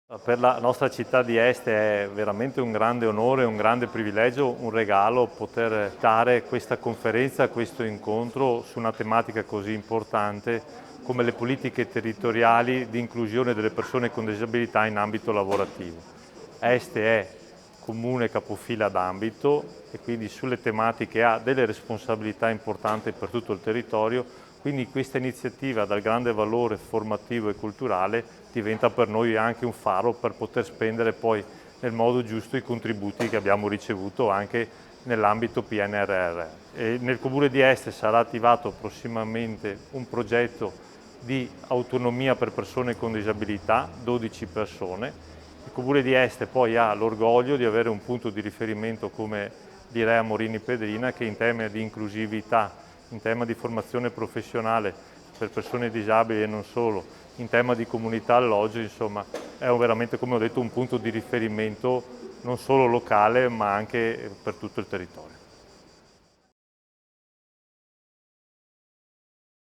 Per la nostra città di Este è veramente un grande onore, un grande privilegio, un regalo poter dare questa conferenza, questo incontro su una tematica così importante come le politiche territoriali di inclusione delle persone con disabilità in ambito lavorativo. Este è comune capofila d'ambito e quindi sulle tematiche ha delle responsabilità importanti per tutto il territorio, quindi questa iniziativa dal grande valore formativo e culturale diventa per noi anche un faro per poter spendere poi nel modo giusto i contributi che abbiamo ricevuto anche nell'ambito PNRR. E nel Comune di Este sarà attivato prossimamente un progetto di autonomia per persone con disabilità, 12 persone. Il Comune di Este poi ha l'orgoglio di avere un punto di riferimento come l'IREA Morini Pedrina che in tema di inclusività, in tema di formazione professionale per persone disabili e non solo, in tema di comunità alloggio, insomma, è veramente, come ho detto, un punto di riferimento non solo locale ma anche per tutto il territorio.